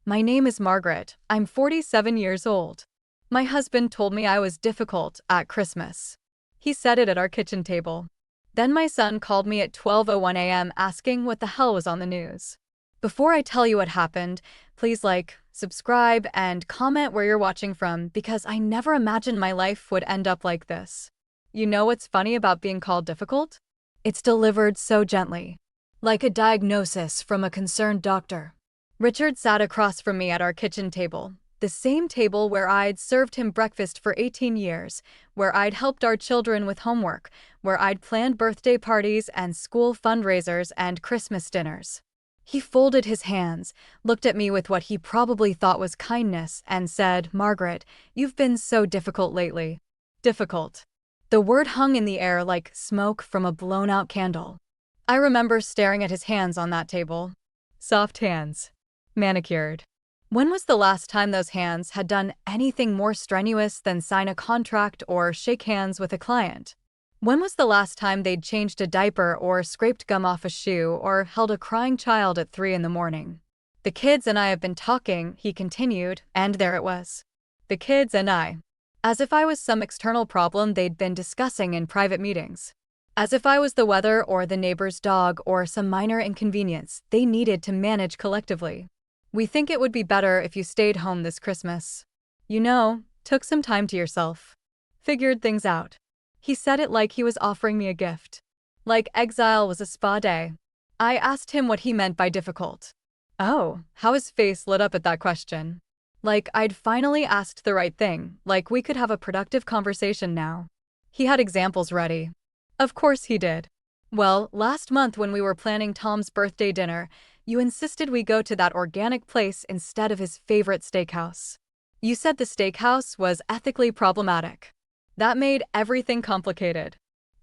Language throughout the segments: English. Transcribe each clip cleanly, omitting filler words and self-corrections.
My name is Margaret. I'm 47 years old. My husband told me I was difficult at Christmas. He said it at our kitchen table. Then my son called me at 12:01 a.m. asking what the hell was on the news. Before I tell you what happened, please like, subscribe, and comment where you're watching from because I never imagined my life would end up like this. You know what's funny about being called difficult? It's delivered so gently, like a diagnosis from a concerned doctor. Richard sat across from me at our kitchen table, the same table where I'd served him breakfast for 18 years, where I'd helped our children with homework, where I'd planned birthday parties and school fundraisers and Christmas dinners. He folded his hands, looked at me with what he probably thought was kindness, and said, "Margaret, you've been so difficult lately." Difficult. The word hung in the air like smoke from a blown-out candle. I remember staring at his hands on that table. Soft hands. Manicured. When was the last time those hands had done anything more strenuous than sign a contract or shake hands with a client? When was the last time they'd changed a diaper or scraped gum off a shoe or held a crying child at 3 in the morning? The kids and I have been talking, he continued, and there it was. The kids and I. As if I was some external problem they'd been discussing in private meetings. As if I was the weather or the neighbor's dog or some minor inconvenience they needed to manage collectively. "We think it would be better if you stayed home this Christmas. You know, took some time to yourself. Figured things out." He said it like he was offering me a gift. Like exile was a spa day. I asked him what he meant by difficult. Oh, how his face lit up at that question. Like I'd finally asked the right thing, like we could have a productive conversation now. He had examples ready. Of course he did. "Well, last month when we were planning Tom's birthday dinner, you insisted we go to that organic place instead of his favorite steakhouse. You said the steakhouse was ethically problematic. That made everything complicated."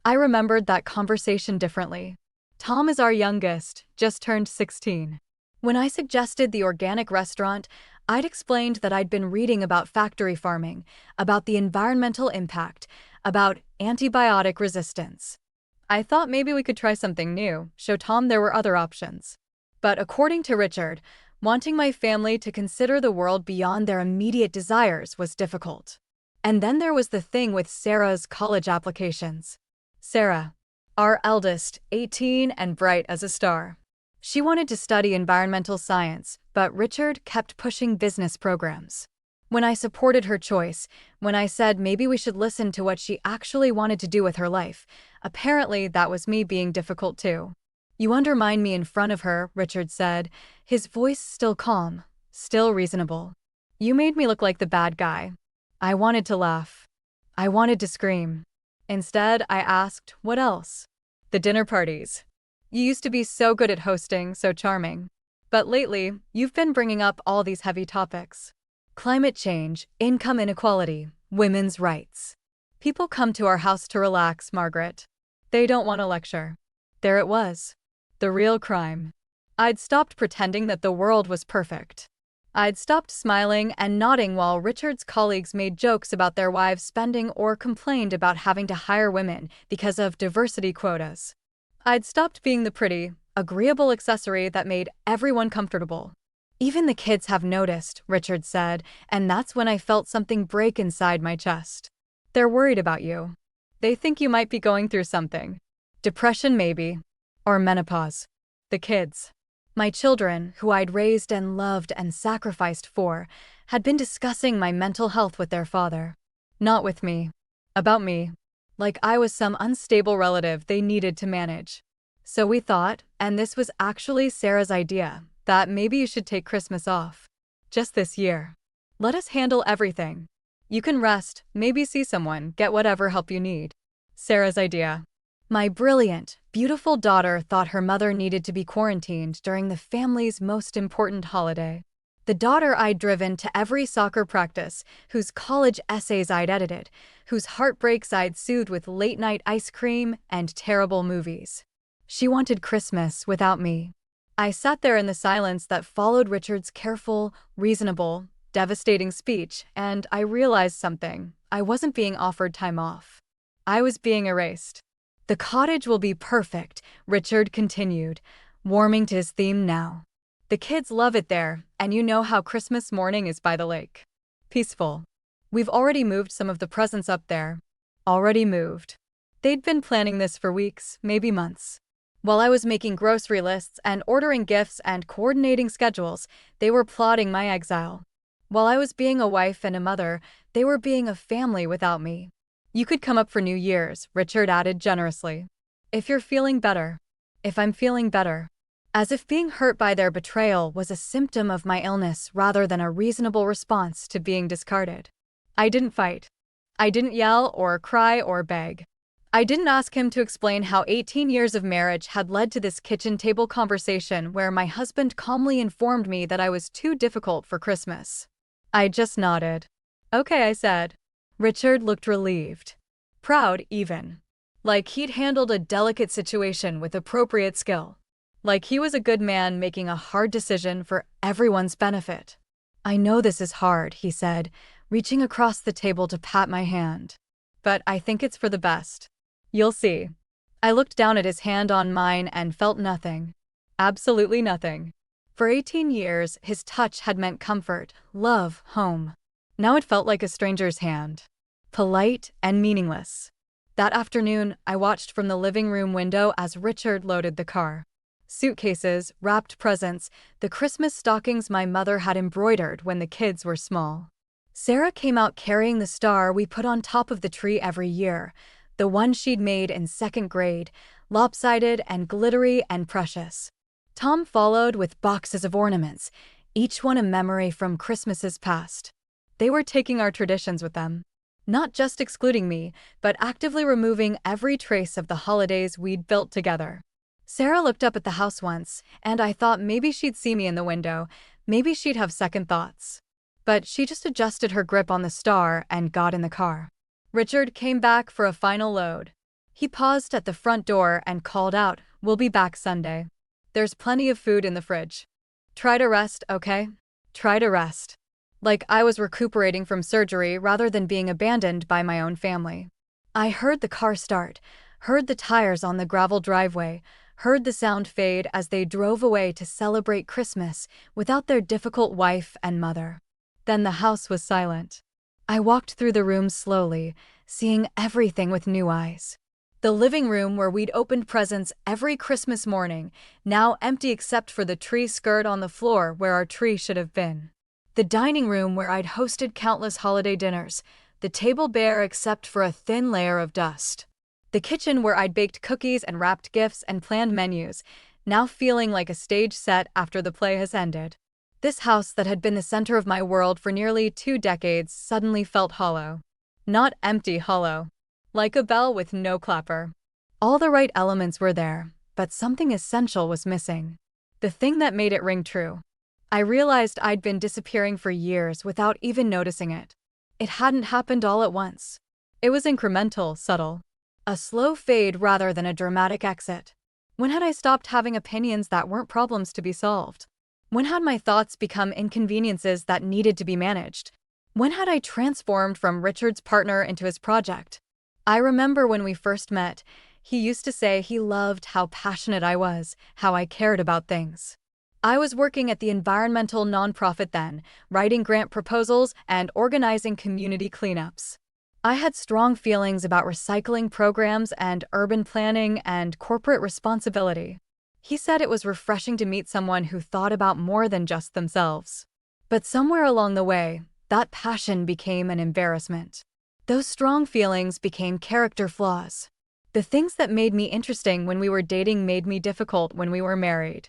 I remembered that conversation differently. Tom is our youngest, just turned 16. When I suggested the organic restaurant, I'd explained that I'd been reading about factory farming, about the environmental impact, about antibiotic resistance. I thought maybe we could try something new, show Tom there were other options. But according to Richard, wanting my family to consider the world beyond their immediate desires was difficult. And then there was the thing with Sarah's college applications. Sarah, our eldest, 18 and bright as a star. She wanted to study environmental science, but Richard kept pushing business programs. When I supported her choice, when I said maybe we should listen to what she actually wanted to do with her life, apparently that was me being difficult too. "You undermine me in front of her," Richard said, his voice still calm, still reasonable. "You made me look like the bad guy." I wanted to laugh. I wanted to scream. Instead, I asked, "What else?" "The dinner parties. You used to be so good at hosting, so charming. But lately, you've been bringing up all these heavy topics. Climate change, income inequality, women's rights. People come to our house to relax, Margaret. They don't want a lecture." There it was. The real crime. I'd stopped pretending that the world was perfect. I'd stopped smiling and nodding while Richard's colleagues made jokes about their wives spending or complained about having to hire women because of diversity quotas. I'd stopped being the pretty, agreeable accessory that made everyone comfortable. "Even the kids have noticed," Richard said, and that's when I felt something break inside my chest. "They're worried about you. They think you might be going through something. Depression maybe. Or menopause." The kids. My children, who I'd raised and loved and sacrificed for, had been discussing my mental health with their father. Not with me. About me. Like I was some unstable relative they needed to manage. So we thought, and this was actually Sarah's idea, that maybe you should take Christmas off. Just this year. Let us handle everything. You can rest, maybe see someone, get whatever help you need. Sarah's idea. My brilliant, beautiful daughter thought her mother needed to be quarantined during the family's most important holiday. The daughter I'd driven to every soccer practice, whose college essays I'd edited, whose heartbreaks I'd soothed with late-night ice cream and terrible movies. She wanted Christmas without me. I sat there in the silence that followed Richard's careful, reasonable, devastating speech, and I realized something. I wasn't being offered time off. I was being erased. "The cottage will be perfect," Richard continued, warming to his theme now. The kids love it there, and you know how Christmas morning is by the lake. Peaceful. We've already moved some of the presents up there. Already moved. They'd been planning this for weeks, maybe months. While I was making grocery lists and ordering gifts and coordinating schedules, they were plotting my exile. While I was being a wife and a mother, they were being a family without me. You could come up for New Year's, Richard added generously. If you're feeling better. If I'm feeling better. As if being hurt by their betrayal was a symptom of my illness rather than a reasonable response to being discarded. I didn't fight. I didn't yell or cry or beg. I didn't ask him to explain how 18 years of marriage had led to this kitchen table conversation where my husband calmly informed me that I was too difficult for Christmas. I just nodded. Okay, I said. Richard looked relieved. Proud, even. Like he'd handled a delicate situation with appropriate skill. Like he was a good man making a hard decision for everyone's benefit. I know this is hard, he said, reaching across the table to pat my hand. But I think it's for the best. You'll see. I looked down at his hand on mine and felt nothing. Absolutely nothing. For 18 years, his touch had meant comfort, love, home. Now it felt like a stranger's hand. Polite and meaningless. That afternoon, I watched from the living room window as Richard loaded the car. Suitcases, wrapped presents, the Christmas stockings my mother had embroidered when the kids were small. Sarah came out carrying the star we put on top of the tree every year, the one she'd made in 2nd grade, lopsided and glittery and precious. Tom followed with boxes of ornaments, each one a memory from Christmases past. They were taking our traditions with them. Not just excluding me, but actively removing every trace of the holidays we'd built together. Sarah looked up at the house once, and I thought maybe she'd see me in the window, maybe she'd have second thoughts. But she just adjusted her grip on the star and got in the car. Richard came back for a final load. He paused at the front door and called out, "We'll be back Sunday. There's plenty of food in the fridge. Try to rest, okay? Try to rest." Like I was recuperating from surgery rather than being abandoned by my own family. I heard the car start, heard the tires on the gravel driveway, heard the sound fade as they drove away to celebrate Christmas without their difficult wife and mother. Then the house was silent. I walked through the room slowly, seeing everything with new eyes. The living room where we'd opened presents every Christmas morning, now empty except for the tree skirt on the floor where our tree should have been. The dining room where I'd hosted countless holiday dinners, the table bare except for a thin layer of dust. The kitchen where I'd baked cookies and wrapped gifts and planned menus, now feeling like a stage set after the play has ended. This house that had been the center of my world for nearly 2 decades suddenly felt hollow. Not empty hollow. Like a bell with no clapper. All the right elements were there, but something essential was missing. The thing that made it ring true. I realized I'd been disappearing for years without even noticing it. It hadn't happened all at once. It was incremental, subtle. A slow fade rather than a dramatic exit. When had I stopped having opinions that weren't problems to be solved? When had my thoughts become inconveniences that needed to be managed? When had I transformed from Richard's partner into his project? I remember when we first met, he used to say he loved how passionate I was, how I cared about things. I was working at the environmental nonprofit then, writing grant proposals and organizing community cleanups. I had strong feelings about recycling programs and urban planning and corporate responsibility. He said it was refreshing to meet someone who thought about more than just themselves. But somewhere along the way, that passion became an embarrassment. Those strong feelings became character flaws. The things that made me interesting when we were dating made me difficult when we were married.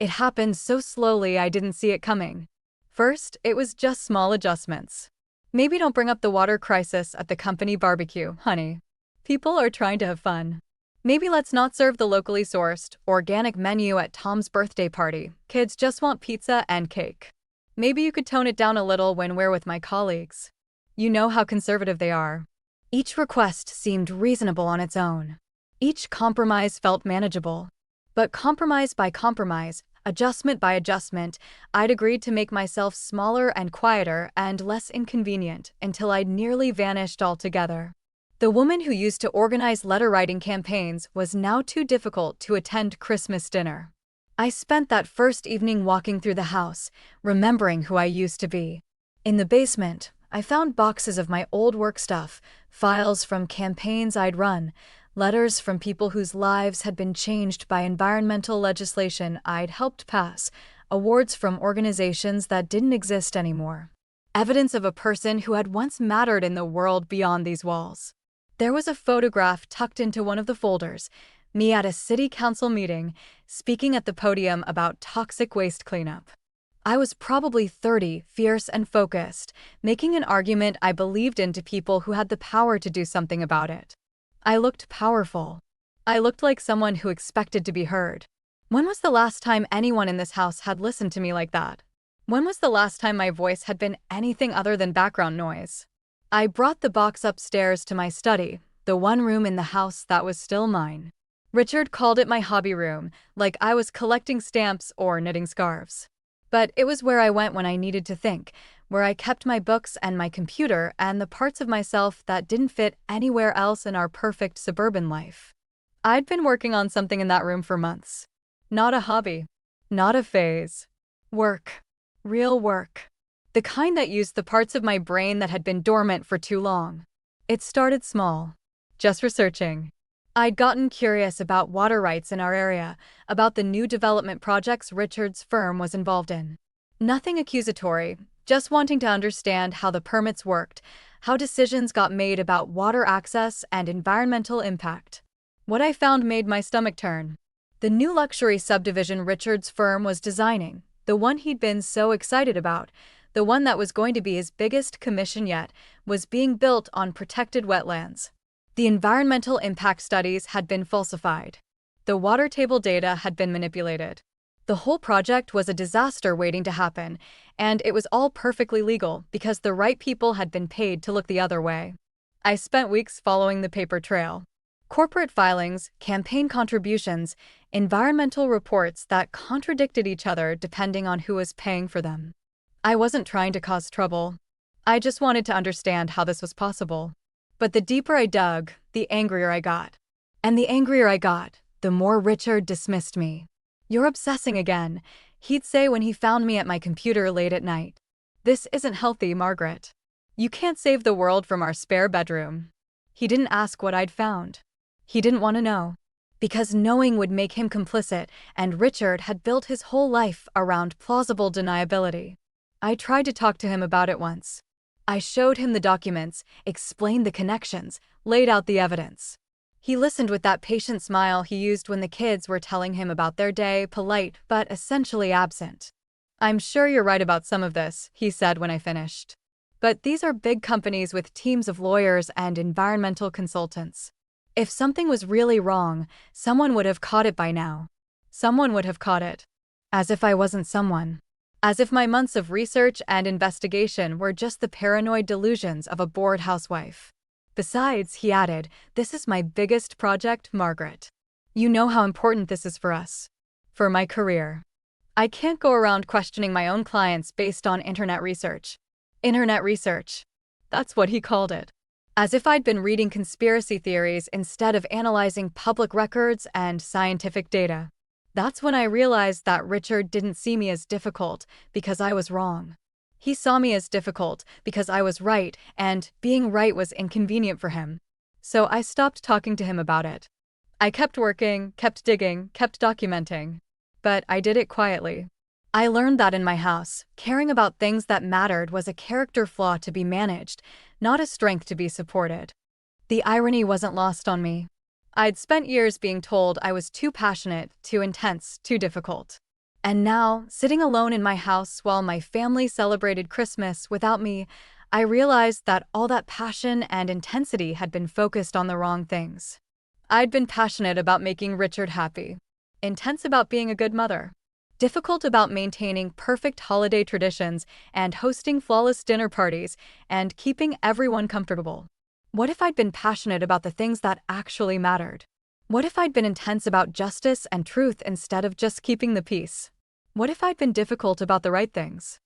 It happened so slowly I didn't see it coming. First, it was just small adjustments. Maybe don't bring up the water crisis at the company barbecue, honey. People are trying to have fun. Maybe let's not serve the locally sourced, organic menu at Tom's birthday party. Kids just want pizza and cake. Maybe you could tone it down a little when we're with my colleagues. You know how conservative they are. Each request seemed reasonable on its own. Each compromise felt manageable. But compromise by compromise, adjustment by adjustment, I'd agreed to make myself smaller and quieter and less inconvenient until I'd nearly vanished altogether. The woman who used to organize letter-writing campaigns was now too difficult to attend Christmas dinner. I spent that first evening walking through the house, remembering who I used to be. In the basement, I found boxes of my old work stuff, files from campaigns I'd run, letters from people whose lives had been changed by environmental legislation I'd helped pass, awards from organizations that didn't exist anymore. Evidence of a person who had once mattered in the world beyond these walls. There was a photograph tucked into one of the folders, me at a city council meeting, speaking at the podium about toxic waste cleanup. I was probably 30, fierce and focused, making an argument I believed in to people who had the power to do something about it. I looked powerful. I looked like someone who expected to be heard. When was the last time anyone in this house had listened to me like that? When was the last time my voice had been anything other than background noise? I brought the box upstairs to my study, the one room in the house that was still mine. Richard called it my hobby room, like I was collecting stamps or knitting scarves. But it was where I went when I needed to think, where I kept my books and my computer and the parts of myself that didn't fit anywhere else in our perfect suburban life. I'd been working on something in that room for months. Not a hobby. Not a phase. Work. Real work. The kind that used the parts of my brain that had been dormant for too long. It started small. Just researching. I'd gotten curious about water rights in our area, about the new development projects Richard's firm was involved in. Nothing accusatory, just wanting to understand how the permits worked, how decisions got made about water access and environmental impact. What I found made my stomach turn. The new luxury subdivision Richard's firm was designing, the one he'd been so excited about, the one that was going to be his biggest commission yet, was being built on protected wetlands. The environmental impact studies had been falsified. The water table data had been manipulated. The whole project was a disaster waiting to happen, and it was all perfectly legal because the right people had been paid to look the other way. I spent weeks following the paper trail. Corporate filings, campaign contributions, environmental reports that contradicted each other depending on who was paying for them. I wasn't trying to cause trouble. I just wanted to understand how this was possible. But the deeper I dug, the angrier I got. And the angrier I got, the more Richard dismissed me. "You're obsessing again," he'd say when he found me at my computer late at night. "This isn't healthy, Margaret. You can't save the world from our spare bedroom." He didn't ask what I'd found. He didn't want to know. Because knowing would make him complicit, and Richard had built his whole life around plausible deniability. I tried to talk to him about it once. I showed him the documents, explained the connections, laid out the evidence. He listened with that patient smile he used when the kids were telling him about their day, polite but essentially absent. "I'm sure you're right about some of this," he said when I finished. "But these are big companies with teams of lawyers and environmental consultants. If something was really wrong, someone would have caught it by now. Someone would have caught it." As if I wasn't someone. As if my months of research and investigation were just the paranoid delusions of a bored housewife. "Besides," he added, "this is my biggest project, Margaret. You know how important this is for us. For my career. I can't go around questioning my own clients based on internet research." Internet research. That's what he called it. As if I'd been reading conspiracy theories instead of analyzing public records and scientific data. That's when I realized that Richard didn't see me as difficult because I was wrong. He saw me as difficult because I was right, and being right was inconvenient for him. So I stopped talking to him about it. I kept working, kept digging, kept documenting. But I did it quietly. I learned that in my house, caring about things that mattered was a character flaw to be managed, not a strength to be supported. The irony wasn't lost on me. I'd spent years being told I was too passionate, too intense, too difficult. And now, sitting alone in my house while my family celebrated Christmas without me, I realized that all that passion and intensity had been focused on the wrong things. I'd been passionate about making Richard happy, intense about being a good mother, difficult about maintaining perfect holiday traditions and hosting flawless dinner parties and keeping everyone comfortable. What if I'd been passionate about the things that actually mattered? What if I'd been intense about justice and truth instead of just keeping the peace? What if I'd been difficult about the right things?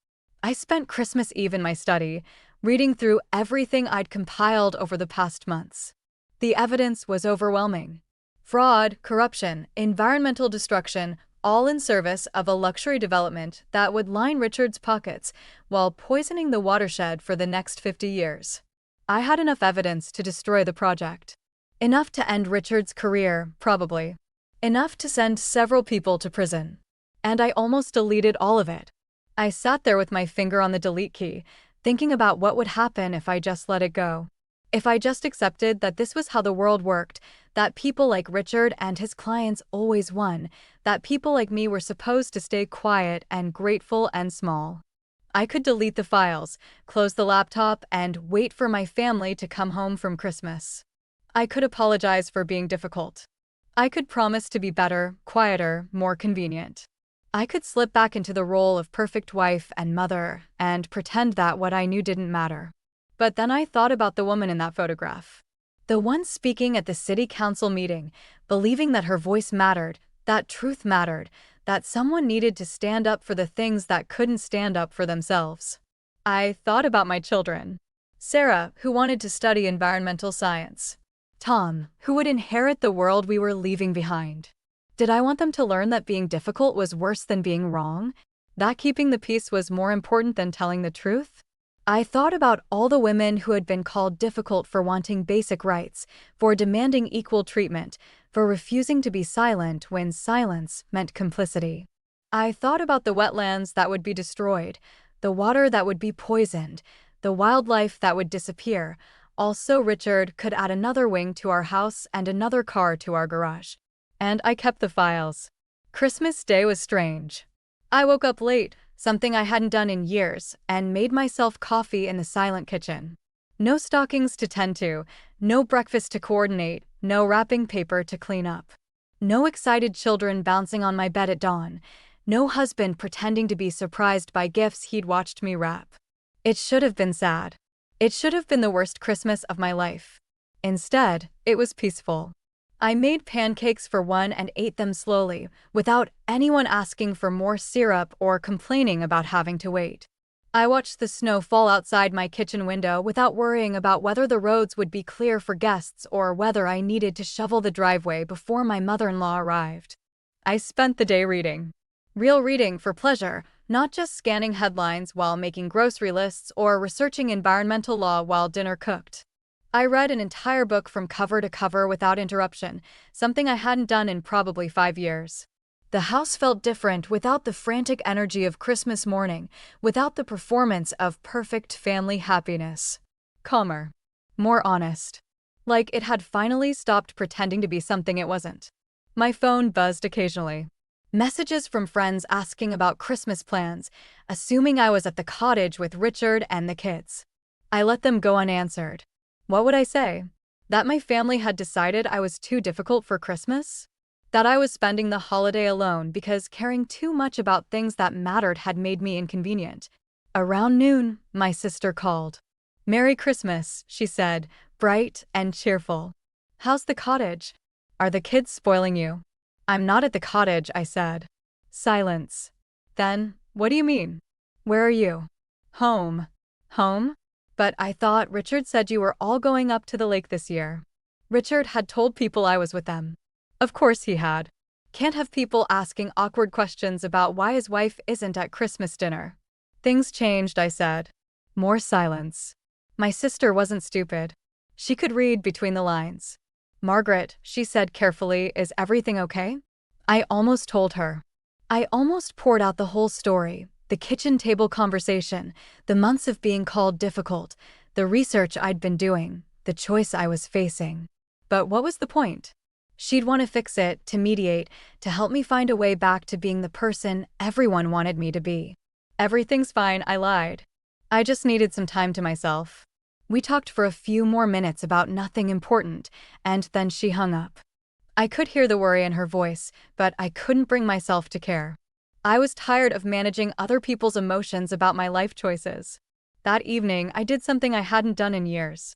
I spent Christmas Eve in my study, reading through everything I'd compiled over the past months. The evidence was overwhelming. Fraud, corruption, environmental destruction, all in service of a luxury development that would line Richard's pockets while poisoning the watershed for the next 50 years. I had enough evidence to destroy the project. Enough to end Richard's career, probably. Enough to send several people to prison. And I almost deleted all of it. I sat there with my finger on the delete key, thinking about what would happen if I just let it go. If I just accepted that this was how the world worked, that people like Richard and his clients always won, that people like me were supposed to stay quiet and grateful and small. I could delete the files, close the laptop, and wait for my family to come home from Christmas. I could apologize for being difficult. I could promise to be better, quieter, more convenient. I could slip back into the role of perfect wife and mother and pretend that what I knew didn't matter. But then I thought about the woman in that photograph. The one speaking at the city council meeting, believing that her voice mattered, that truth mattered, that someone needed to stand up for the things that couldn't stand up for themselves. I thought about my children. Sarah, who wanted to study environmental science. Tom, who would inherit the world we were leaving behind. Did I want them to learn that being difficult was worse than being wrong? That keeping the peace was more important than telling the truth? I thought about all the women who had been called difficult for wanting basic rights, for demanding equal treatment, for refusing to be silent when silence meant complicity. I thought about the wetlands that would be destroyed, the water that would be poisoned, the wildlife that would disappear. Also, Richard could add another wing to our house and another car to our garage. And I kept the files. Christmas Day was strange. I woke up late, something I hadn't done in years, and made myself coffee in the silent kitchen. No stockings to tend to, no breakfast to coordinate, no wrapping paper to clean up. No excited children bouncing on my bed at dawn, no husband pretending to be surprised by gifts he'd watched me wrap. It should have been sad. It should have been the worst Christmas of my life. Instead, it was peaceful. I made pancakes for one and ate them slowly, without anyone asking for more syrup or complaining about having to wait. I watched the snow fall outside my kitchen window without worrying about whether the roads would be clear for guests or whether I needed to shovel the driveway before my mother-in-law arrived. I spent the day reading. Real reading for pleasure, not just scanning headlines while making grocery lists or researching environmental law while dinner cooked. I read an entire book from cover to cover without interruption, something I hadn't done in probably 5 years. The house felt different without the frantic energy of Christmas morning, without the performance of perfect family happiness. Calmer. More honest. Like it had finally stopped pretending to be something it wasn't. My phone buzzed occasionally. Messages from friends asking about Christmas plans, assuming I was at the cottage with Richard and the kids. I let them go unanswered. What would I say? That my family had decided I was too difficult for Christmas? That I was spending the holiday alone because caring too much about things that mattered had made me inconvenient. Around noon, my sister called. "Merry Christmas," she said, bright and cheerful. "How's the cottage? Are the kids spoiling you?" "I'm not at the cottage," I said. Silence. Then, "What do you mean? Where are you?" "Home." "Home? But I thought Richard said you were all going up to the lake this year." Richard had told people I was with them. Of course he had. Can't have people asking awkward questions about why his wife isn't at Christmas dinner. Things changed, I said. More silence. My sister wasn't stupid. She could read between the lines. "Margaret," she said carefully, "is everything okay?" I almost told her. I almost poured out the whole story. The kitchen table conversation, the months of being called difficult, the research I'd been doing, the choice I was facing. But what was the point? She'd want to fix it, to mediate, to help me find a way back to being the person everyone wanted me to be. "Everything's fine," I lied. "I just needed some time to myself." We talked for a few more minutes about nothing important, and then she hung up. I could hear the worry in her voice, but I couldn't bring myself to care. I was tired of managing other people's emotions about my life choices. That evening, I did something I hadn't done in years.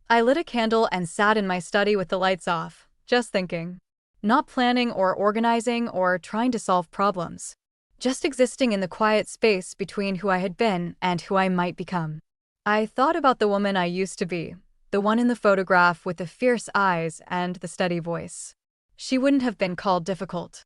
I lit a candle and sat in my study with the lights off, just thinking. Not planning or organizing or trying to solve problems. Just existing in the quiet space between who I had been and who I might become. I thought about the woman I used to be, the one in the photograph with the fierce eyes and the steady voice. She wouldn't have been called difficult.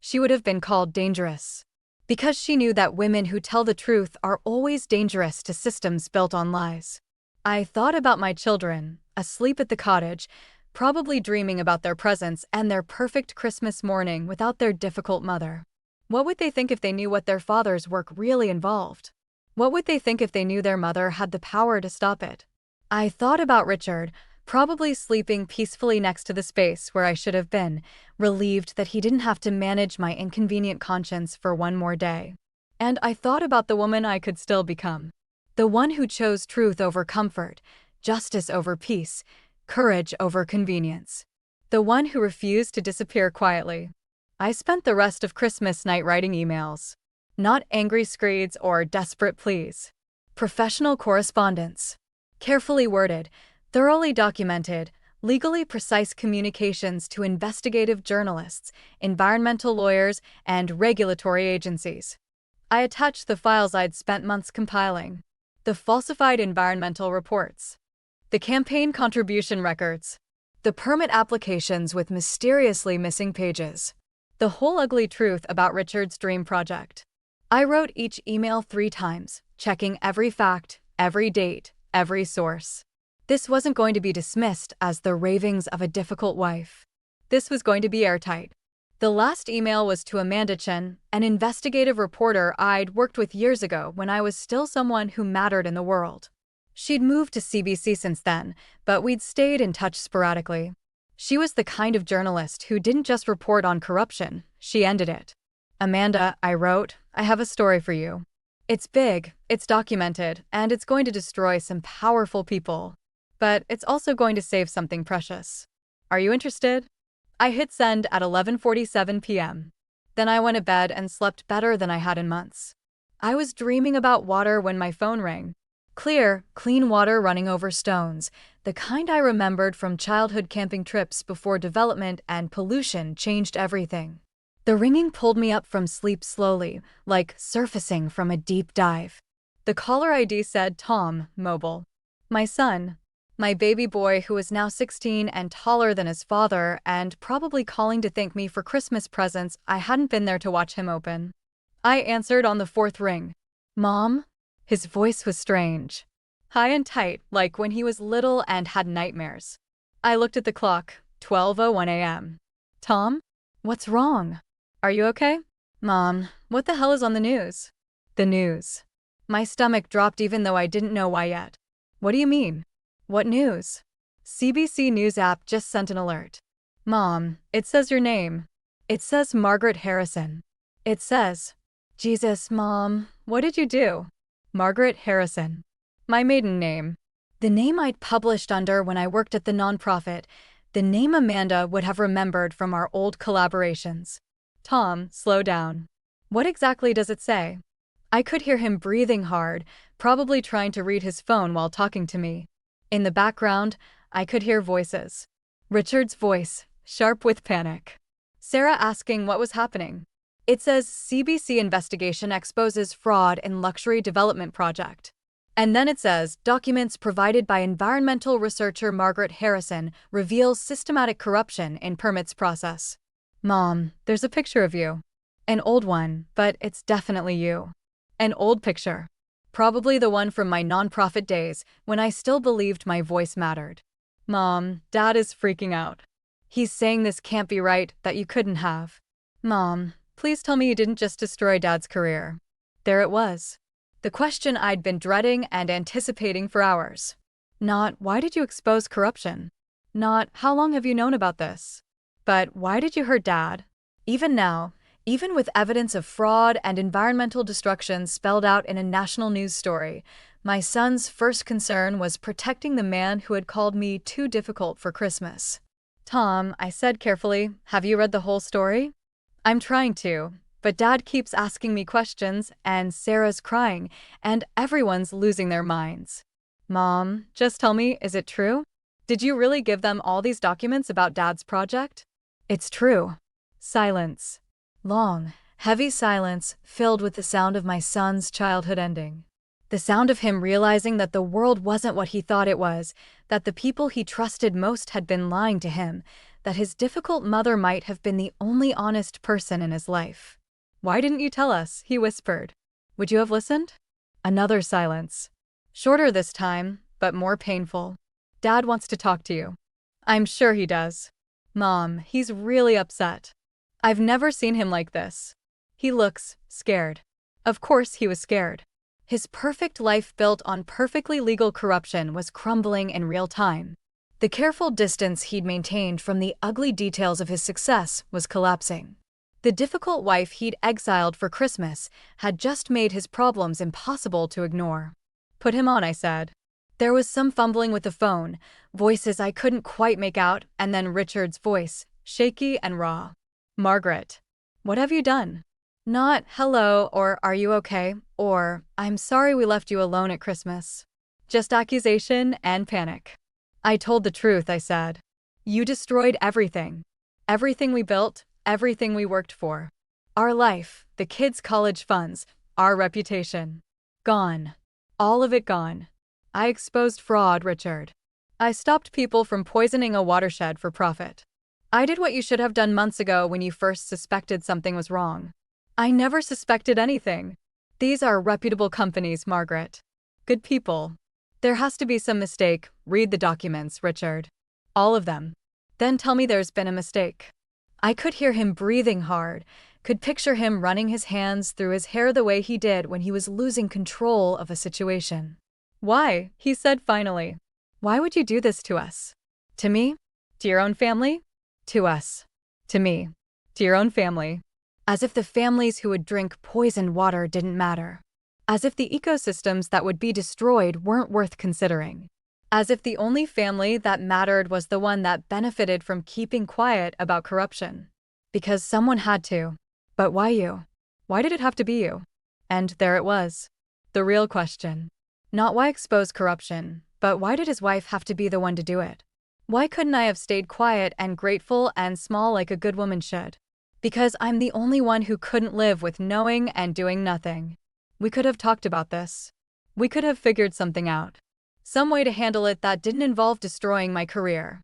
She would have been called dangerous. Because she knew that women who tell the truth are always dangerous to systems built on lies. I thought about my children, asleep at the cottage, probably dreaming about their presents and their perfect Christmas morning without their difficult mother. What would they think if they knew what their father's work really involved? What would they think if they knew their mother had the power to stop it? I thought about Richard, probably sleeping peacefully next to the space where I should have been, relieved that he didn't have to manage my inconvenient conscience for one more day. And I thought about the woman I could still become. The one who chose truth over comfort, justice over peace, courage over convenience. The one who refused to disappear quietly. I spent the rest of Christmas night writing emails. Not angry screeds or desperate pleas. Professional correspondence. Carefully worded, thoroughly documented, legally precise communications to investigative journalists, environmental lawyers, and regulatory agencies. I attached the files I'd spent months compiling. The falsified environmental reports. The campaign contribution records. The permit applications with mysteriously missing pages. The whole ugly truth about Richard's dream project. I wrote each email 3 times, checking every fact, every date, every source. This wasn't going to be dismissed as the ravings of a difficult wife. This was going to be airtight. The last email was to Amanda Chen, an investigative reporter I'd worked with years ago when I was still someone who mattered in the world. She'd moved to CBC since then, but we'd stayed in touch sporadically. She was the kind of journalist who didn't just report on corruption, she ended it. Amanda, I wrote, I have a story for you. It's big, it's documented, and it's going to destroy some powerful people. But it's also going to save something precious. Are you interested? I hit send at 11:47 p.m. Then I went to bed and slept better than I had in months. I was dreaming about water when my phone rang. Clear, clean water running over stones, the kind I remembered from childhood camping trips before development and pollution changed everything. The ringing pulled me up from sleep slowly, like surfacing from a deep dive. The caller ID said Tom, mobile. My son. My baby boy who is now 16 and taller than his father and probably calling to thank me for Christmas presents I hadn't been there to watch him open. I answered on the 4th ring. Mom? His voice was strange. High and tight, like when he was little and had nightmares. I looked at the clock, 12:01 a.m. Tom? What's wrong? Are you okay? Mom, what the hell is on the news? The news. My stomach dropped even though I didn't know why yet. What do you mean? What news? CBC News app just sent an alert. Mom, it says your name. It says Margaret Harrison. It says, Jesus, Mom, what did you do? Margaret Harrison. My maiden name. The name I'd published under when I worked at the nonprofit. The name Amanda would have remembered from our old collaborations. Tom, slow down. What exactly does it say? I could hear him breathing hard, probably trying to read his phone while talking to me. In the background, I could hear voices. Richard's voice, sharp with panic. Sarah asking what was happening. It says CBC investigation exposes fraud in luxury development project. And then it says documents provided by environmental researcher Margaret Harrison reveals systematic corruption in permits process. Mom, there's a picture of you. An old one, but it's definitely you. An old picture. Probably the one from my nonprofit days when I still believed my voice mattered. Mom, Dad is freaking out. He's saying this can't be right, that you couldn't have. Mom, please tell me you didn't just destroy Dad's career. There it was. The question I'd been dreading and anticipating for hours. Not, why did you expose corruption? Not, how long have you known about this? But, why did you hurt Dad? Even now, even with evidence of fraud and environmental destruction spelled out in a national news story, my son's first concern was protecting the man who had called me too difficult for Christmas. Tom, I said carefully, have you read the whole story? I'm trying to, but Dad keeps asking me questions, and Sarah's crying, and everyone's losing their minds. Mom, just tell me, is it true? Did you really give them all these documents about Dad's project? It's true. Silence. Long, heavy silence filled with the sound of my son's childhood ending. The sound of him realizing that the world wasn't what he thought it was, that the people he trusted most had been lying to him, that his difficult mother might have been the only honest person in his life. "Why didn't you tell us?" he whispered. "Would you have listened?" Another silence. Shorter this time, but more painful. "Dad wants to talk to you." "I'm sure he does." "Mom, he's really upset. I've never seen him like this. He looks scared." Of course he was scared. His perfect life built on perfectly legal corruption was crumbling in real time. The careful distance he'd maintained from the ugly details of his success was collapsing. The difficult wife he'd exiled for Christmas had just made his problems impossible to ignore. "Put him on," I said. There was some fumbling with the phone, voices I couldn't quite make out, and then Richard's voice, shaky and raw. "Margaret, what have you done?" Not "hello" or "are you okay" or "I'm sorry we left you alone at Christmas." Just accusation and panic. "I told the truth," I said. "You destroyed everything. Everything we built, everything we worked for. Our life, the kids' college funds, our reputation. Gone. All of it gone. I exposed fraud, Richard. I stopped people from poisoning a watershed for profit. I did what you should have done months ago when you first suspected something was wrong. I never suspected anything. These are reputable companies, Margaret. Good people. There has to be some mistake. Read the documents, Richard. All of them. Then tell me there's been a mistake." I could hear him breathing hard, could picture him running his hands through his hair the way he did when he was losing control of a situation. "Why?" he said finally. "Why would you do this to us?" "To me? To your own family?" "To us. To me. To your own family." As if the families who would drink poisoned water didn't matter. As if the ecosystems that would be destroyed weren't worth considering. As if the only family that mattered was the one that benefited from keeping quiet about corruption. Because someone had to. But why you? Why did it have to be you? And there it was. The real question. Not why expose corruption, but why did his wife have to be the one to do it? Why couldn't I have stayed quiet and grateful and small like a good woman should? Because I'm the only one who couldn't live with knowing and doing nothing. We could have talked about this. We could have figured something out. Some way to handle it that didn't involve destroying my career.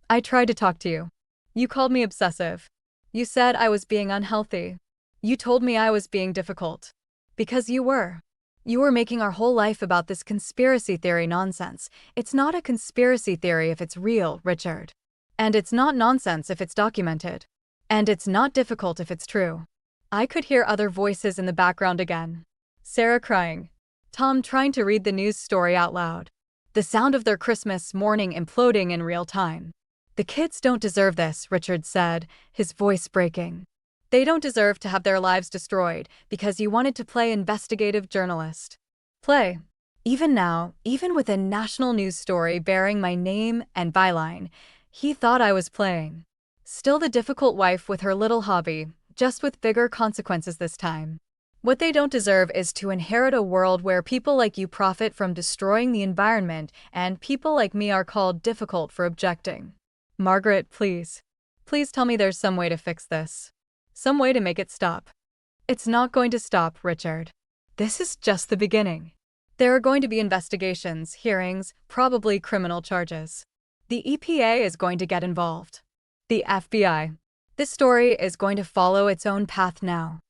I tried to talk to you. You called me obsessive. You said I was being unhealthy. You told me I was being difficult. Because you were. You were making our whole life about this conspiracy theory nonsense. It's not a conspiracy theory if it's real, Richard. And it's not nonsense if it's documented. And it's not difficult if it's true. I could hear other voices in the background again. Sarah crying. Tom trying to read the news story out loud. The sound of their Christmas morning imploding in real time. "The kids don't deserve this," Richard said, his voice breaking. "They don't deserve to have their lives destroyed because you wanted to play investigative journalist. Play. Even now, even with a national news story bearing my name and byline, he thought I was playing. Still the difficult wife with her little hobby, just with bigger consequences this time. What they don't deserve is to inherit a world where people like you profit from destroying the environment and people like me are called difficult for objecting. Margaret, please. Please tell me there's some way to fix this. Some way to make it stop." "It's not going to stop, Richard. This is just the beginning. There are going to be investigations, hearings, probably criminal charges. The EPA is going to get involved. The FBI. This story is going to follow its own path now."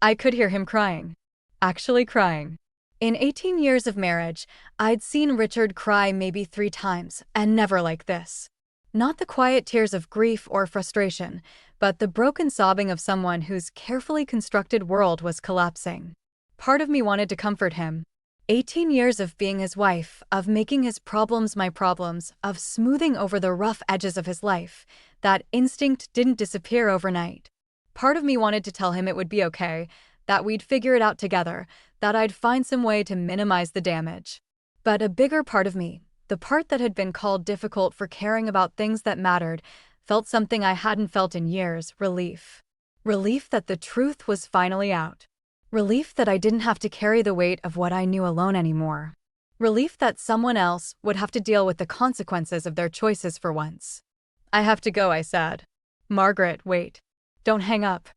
I could hear him crying. Actually crying. In 18 years of marriage, I'd seen Richard cry maybe 3 times, and never like this. Not the quiet tears of grief or frustration, but the broken sobbing of someone whose carefully constructed world was collapsing. Part of me wanted to comfort him. 18 years of being his wife, of making his problems my problems, of smoothing over the rough edges of his life. That instinct didn't disappear overnight. Part of me wanted to tell him it would be okay, that we'd figure it out together, that I'd find some way to minimize the damage. But a bigger part of me, the part that had been called difficult for caring about things that mattered, felt something I hadn't felt in years: relief. Relief that the truth was finally out. Relief that I didn't have to carry the weight of what I knew alone anymore. Relief that someone else would have to deal with the consequences of their choices for once. "I have to go," I said. "Margaret, wait. Don't hang up.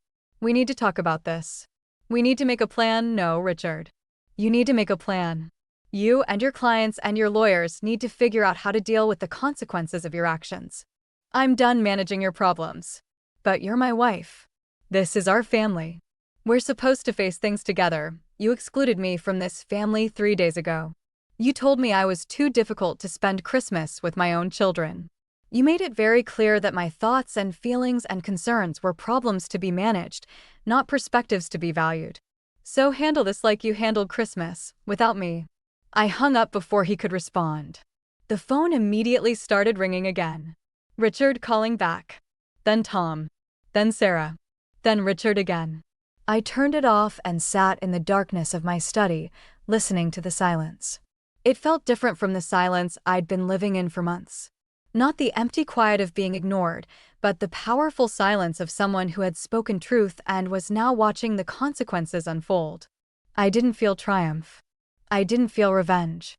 We need to talk about this. We need to make a plan." "No, Richard. You need to make a plan. You and your clients and your lawyers need to figure out how to deal with the consequences of your actions. I'm done managing your problems. But you're my wife. This is our family. We're supposed to face things together. You excluded me from this family 3 days ago. You told me I was too difficult to spend Christmas with my own children. You made it very clear that my thoughts and feelings and concerns were problems to be managed, not perspectives to be valued. So handle this like you handled Christmas, without me. I hung up before he could respond. The phone immediately started ringing again. Richard calling back. Then Tom. Then Sarah. Then Richard again. I turned it off and sat in the darkness of my study, listening to the silence. It felt different from the silence I'd been living in for months. Not the empty quiet of being ignored, but the powerful silence of someone who had spoken truth and was now watching the consequences unfold. I didn't feel triumph. I didn't feel revenge.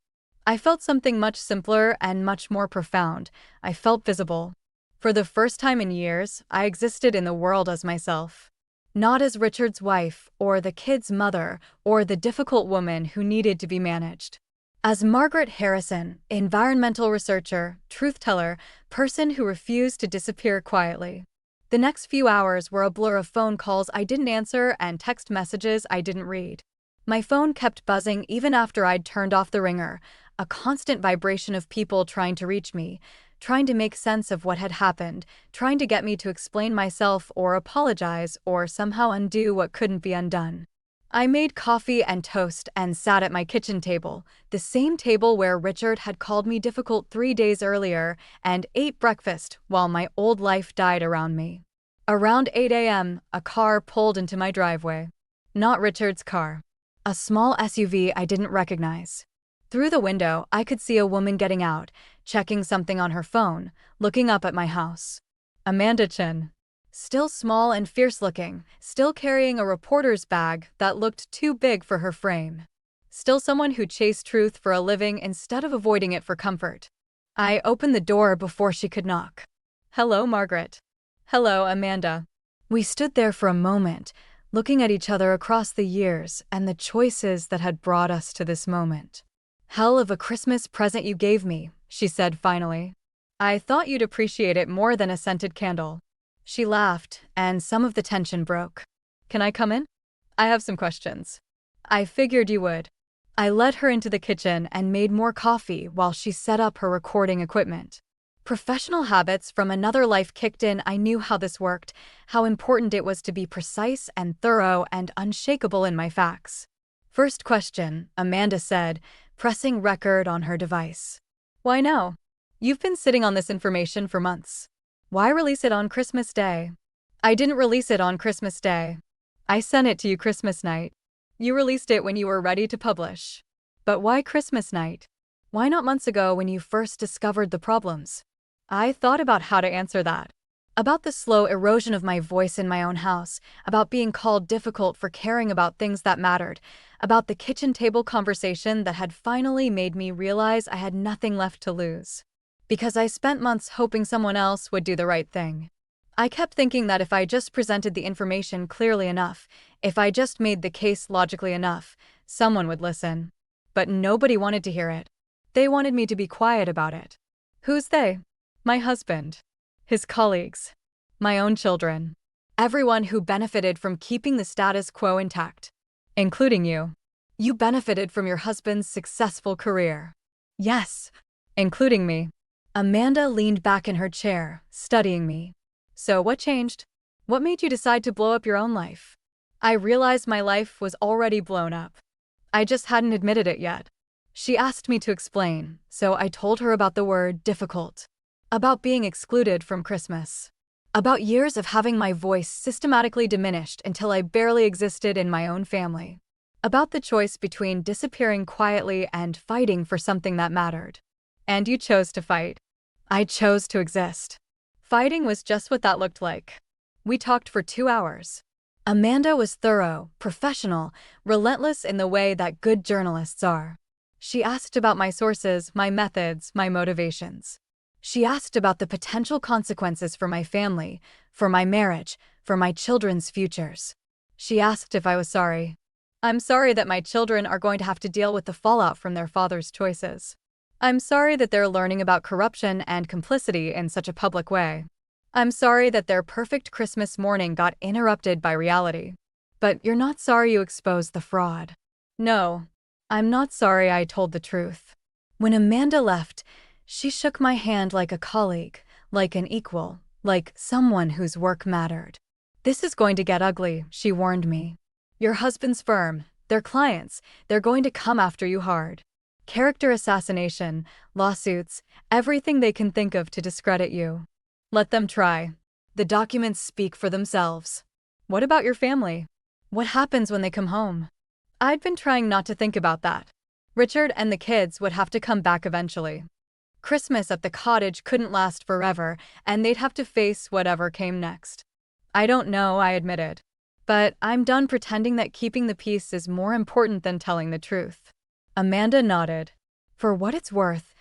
I felt something much simpler and much more profound. I felt visible. For the first time in years, I existed in the world as myself. Not as Richard's wife, or the kid's mother, or the difficult woman who needed to be managed. As Margaret Harrison, environmental researcher, truth-teller, person who refused to disappear quietly. The next few hours were a blur of phone calls I didn't answer and text messages I didn't read. My phone kept buzzing even after I'd turned off the ringer, a constant vibration of people trying to reach me, trying to make sense of what had happened, trying to get me to explain myself or apologize or somehow undo what couldn't be undone. I made coffee and toast and sat at my kitchen table, the same table where Richard had called me difficult 3 days earlier, and ate breakfast while my old life died around me. Around 8 a.m., a car pulled into my driveway. Not Richard's car. A small SUV I didn't recognize. Through the window, I could see a woman getting out, checking something on her phone, looking up at my house. Amanda Chin. Still small and fierce-looking, still carrying a reporter's bag that looked too big for her frame. Still someone who chased truth for a living instead of avoiding it for comfort. I opened the door before she could knock. Hello, Margaret. Hello, Amanda. We stood there for a moment, looking at each other across the years and the choices that had brought us to this moment. Hell of a Christmas present you gave me, she said finally. I thought you'd appreciate it more than a scented candle. She laughed, and some of the tension broke. Can I come in? I have some questions. I figured you would. I led her into the kitchen and made more coffee while she set up her recording equipment. Professional habits from another life kicked in. I knew how this worked, how important it was to be precise and thorough and unshakable in my facts. First question, Amanda said, pressing record on her device. Why now? You've been sitting on this information for months. Why release it on Christmas Day? I didn't release it on Christmas Day. I sent it to you Christmas night. You released it when you were ready to publish. But why Christmas night? Why not months ago when you first discovered the problems? I thought about how to answer that. About the slow erosion of my voice in my own house, about being called difficult for caring about things that mattered, about the kitchen table conversation that had finally made me realize I had nothing left to lose. Because I spent months hoping someone else would do the right thing. I kept thinking that if I just presented the information clearly enough, if I just made the case logically enough, someone would listen. But nobody wanted to hear it. They wanted me to be quiet about it. Who's they? My husband. His colleagues. My own children. Everyone who benefited from keeping the status quo intact. Including you. You benefited from your husband's successful career. Yes. Including me. Amanda leaned back in her chair, studying me. So what changed? What made you decide to blow up your own life? I realized my life was already blown up. I just hadn't admitted it yet. She asked me to explain, so I told her about the word difficult. About being excluded from Christmas. About years of having my voice systematically diminished until I barely existed in my own family. About the choice between disappearing quietly and fighting for something that mattered. And you chose to fight. I chose to exist. Fighting was just what that looked like. We talked for 2 hours. Amanda was thorough, professional, relentless in the way that good journalists are. She asked about my sources, my methods, my motivations. She asked about the potential consequences for my family, for my marriage, for my children's futures. She asked if I was sorry. I'm sorry that my children are going to have to deal with the fallout from their father's choices. I'm sorry that they're learning about corruption and complicity in such a public way. I'm sorry that their perfect Christmas morning got interrupted by reality. But you're not sorry you exposed the fraud. No, I'm not sorry I told the truth. When Amanda left, she shook my hand like a colleague, like an equal, like someone whose work mattered. This is going to get ugly, she warned me. Your husband's firm, their clients, they're going to come after you hard. Character assassination, lawsuits, everything they can think of to discredit you. Let them try. The documents speak for themselves. What about your family? What happens when they come home? I'd been trying not to think about that. Richard and the kids would have to come back eventually. Christmas at the cottage couldn't last forever, and they'd have to face whatever came next. I don't know, I admitted. But I'm done pretending that keeping the peace is more important than telling the truth. Amanda nodded. For what it's worth,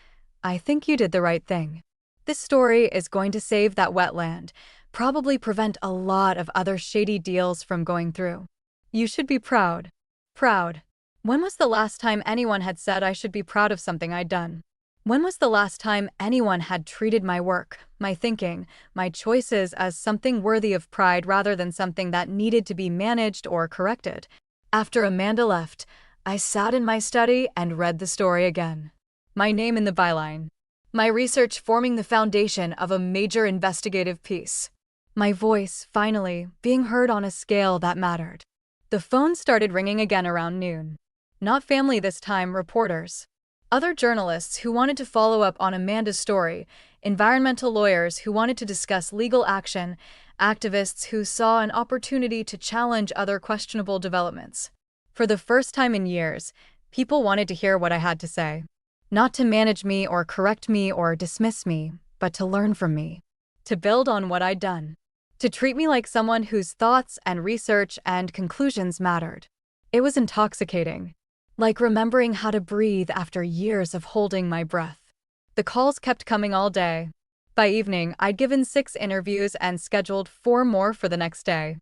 I think you did the right thing. This story is going to save that wetland, probably prevent a lot of other shady deals from going through. You should be proud. Proud. When was the last time anyone had said I should be proud of something I'd done? When was the last time anyone had treated my work, my thinking, my choices as something worthy of pride rather than something that needed to be managed or corrected? After Amanda left, I sat in my study and read the story again. My name in the byline. My research forming the foundation of a major investigative piece. My voice, finally, being heard on a scale that mattered. The phone started ringing again around noon. Not family this time, reporters. Other journalists who wanted to follow up on Amanda's story, environmental lawyers who wanted to discuss legal action, activists who saw an opportunity to challenge other questionable developments. For the first time in years, people wanted to hear what I had to say. Not to manage me or correct me or dismiss me, but to learn from me. To build on what I'd done. To treat me like someone whose thoughts and research and conclusions mattered. It was intoxicating. Like remembering how to breathe after years of holding my breath. The calls kept coming all day. By evening, I'd given 6 interviews and scheduled 4 more for the next day.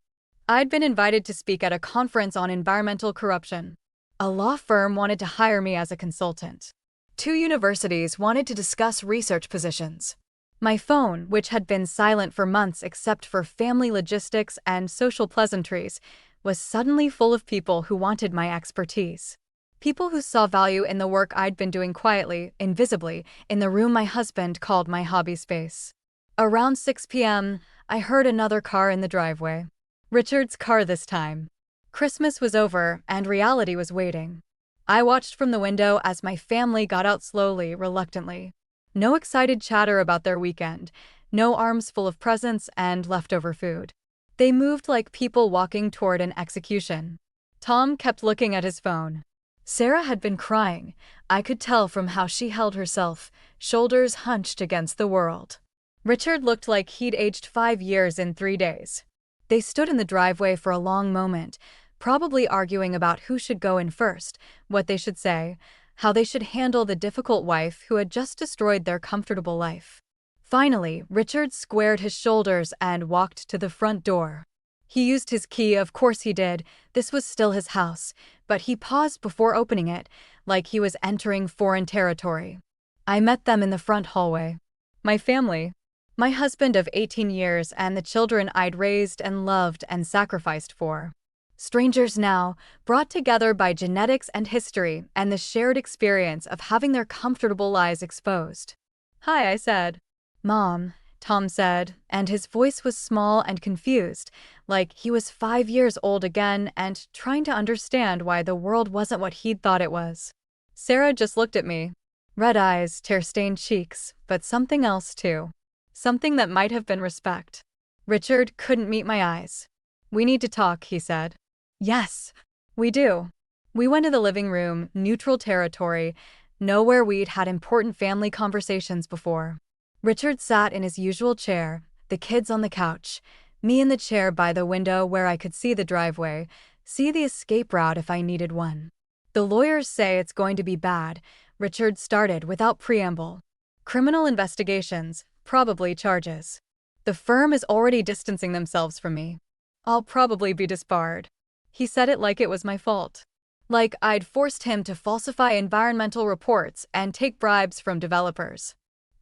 I'd been invited to speak at a conference on environmental corruption. A law firm wanted to hire me as a consultant. 2 universities wanted to discuss research positions. My phone, which had been silent for months except for family logistics and social pleasantries, was suddenly full of people who wanted my expertise. People who saw value in the work I'd been doing quietly, invisibly, in the room my husband called my hobby space. Around 6 p.m., I heard another car in the driveway. Richard's car this time. Christmas was over, and reality was waiting. I watched from the window as my family got out slowly, reluctantly. No excited chatter about their weekend, no arms full of presents and leftover food. They moved like people walking toward an execution. Tom kept looking at his phone. Sarah had been crying. I could tell from how she held herself, shoulders hunched against the world. Richard looked like he'd aged 5 years in 3 days. They stood in the driveway for a long moment, probably arguing about who should go in first, what they should say, how they should handle the difficult wife who had just destroyed their comfortable life. Finally, Richard squared his shoulders and walked to the front door. He used his key, of course he did. This was still his house, but he paused before opening it, like he was entering foreign territory. I met them in the front hallway. My family. My husband of 18 years and the children I'd raised and loved and sacrificed for. Strangers now, brought together by genetics and history and the shared experience of having their comfortable lies exposed. Hi, I said. Mom, Tom said, and his voice was small and confused, like he was 5 years old again and trying to understand why the world wasn't what he'd thought it was. Sarah just looked at me. Red eyes, tear-stained cheeks, but something else too. Something that might have been respect. Richard couldn't meet my eyes. We need to talk, he said. Yes, we do. We went to the living room, neutral territory, nowhere we'd had important family conversations before. Richard sat in his usual chair, the kids on the couch, me in the chair by the window where I could see the driveway, see the escape route if I needed one. The lawyers say it's going to be bad, Richard started without preamble. Criminal investigations, probably charges. The firm is already distancing themselves from me. I'll probably be disbarred. He said it like it was my fault. Like I'd forced him to falsify environmental reports and take bribes from developers.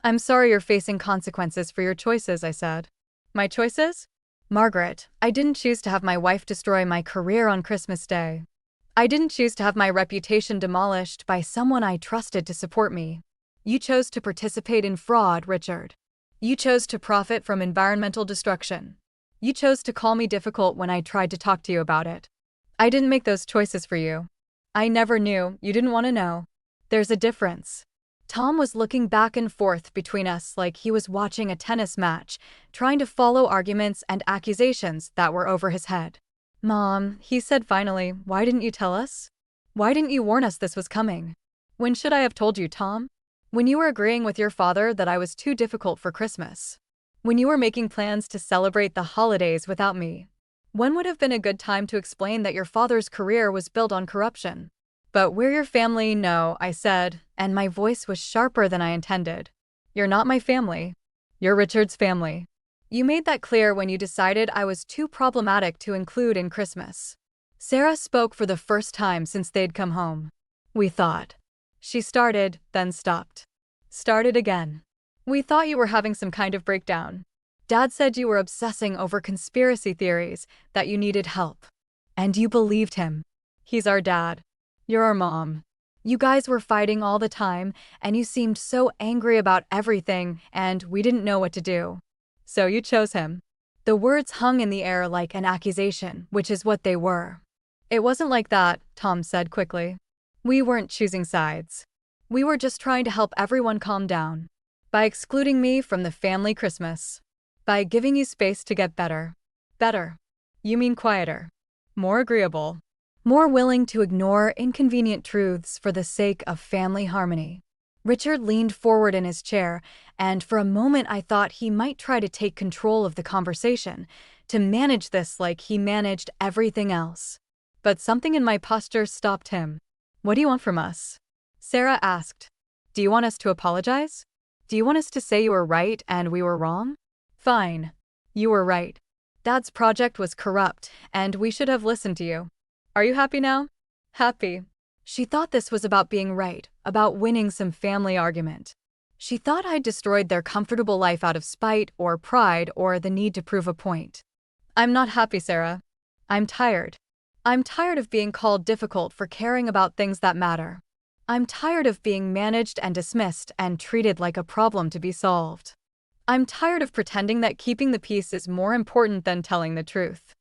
I'm sorry you're facing consequences for your choices, I said. My choices? Margaret, I didn't choose to have my wife destroy my career on Christmas Day. I didn't choose to have my reputation demolished by someone I trusted to support me. You chose to participate in fraud, Richard. You chose to profit from environmental destruction. You chose to call me difficult when I tried to talk to you about it. I didn't make those choices for you. I never knew, you didn't want to know. There's a difference. Tom was looking back and forth between us like he was watching a tennis match, trying to follow arguments and accusations that were over his head. Mom, he said finally, why didn't you tell us? Why didn't you warn us this was coming? When should I have told you, Tom? When you were agreeing with your father that I was too difficult for Christmas. When you were making plans to celebrate the holidays without me. When would have been a good time to explain that your father's career was built on corruption? But we're your family, no, I said, and my voice was sharper than I intended. You're not my family. You're Richard's family. You made that clear when you decided I was too problematic to include in Christmas. Sarah spoke for the first time since they'd come home. We thought. She started, then stopped. Started again. We thought you were having some kind of breakdown. Dad said you were obsessing over conspiracy theories, that you needed help. And you believed him. He's our dad. You're our mom. You guys were fighting all the time, and you seemed so angry about everything, and we didn't know what to do. So you chose him. The words hung in the air like an accusation, which is what they were. It wasn't like that, Tom said quickly. We weren't choosing sides. We were just trying to help everyone calm down. By excluding me from the family Christmas. By giving you space to get better. Better. You mean quieter. More agreeable. More willing to ignore inconvenient truths for the sake of family harmony. Richard leaned forward in his chair, and for a moment I thought he might try to take control of the conversation, to manage this like he managed everything else. But something in my posture stopped him. What do you want from us? Sarah asked. Do you want us to apologize? Do you want us to say you were right and we were wrong? Fine. You were right. Dad's project was corrupt, and we should have listened to you. Are you happy now? Happy. She thought this was about being right, about winning some family argument. She thought I'd destroyed their comfortable life out of spite or pride or the need to prove a point. I'm not happy, Sarah. I'm tired. I'm tired of being called difficult for caring about things that matter. I'm tired of being managed and dismissed and treated like a problem to be solved. I'm tired of pretending that keeping the peace is more important than telling the truth.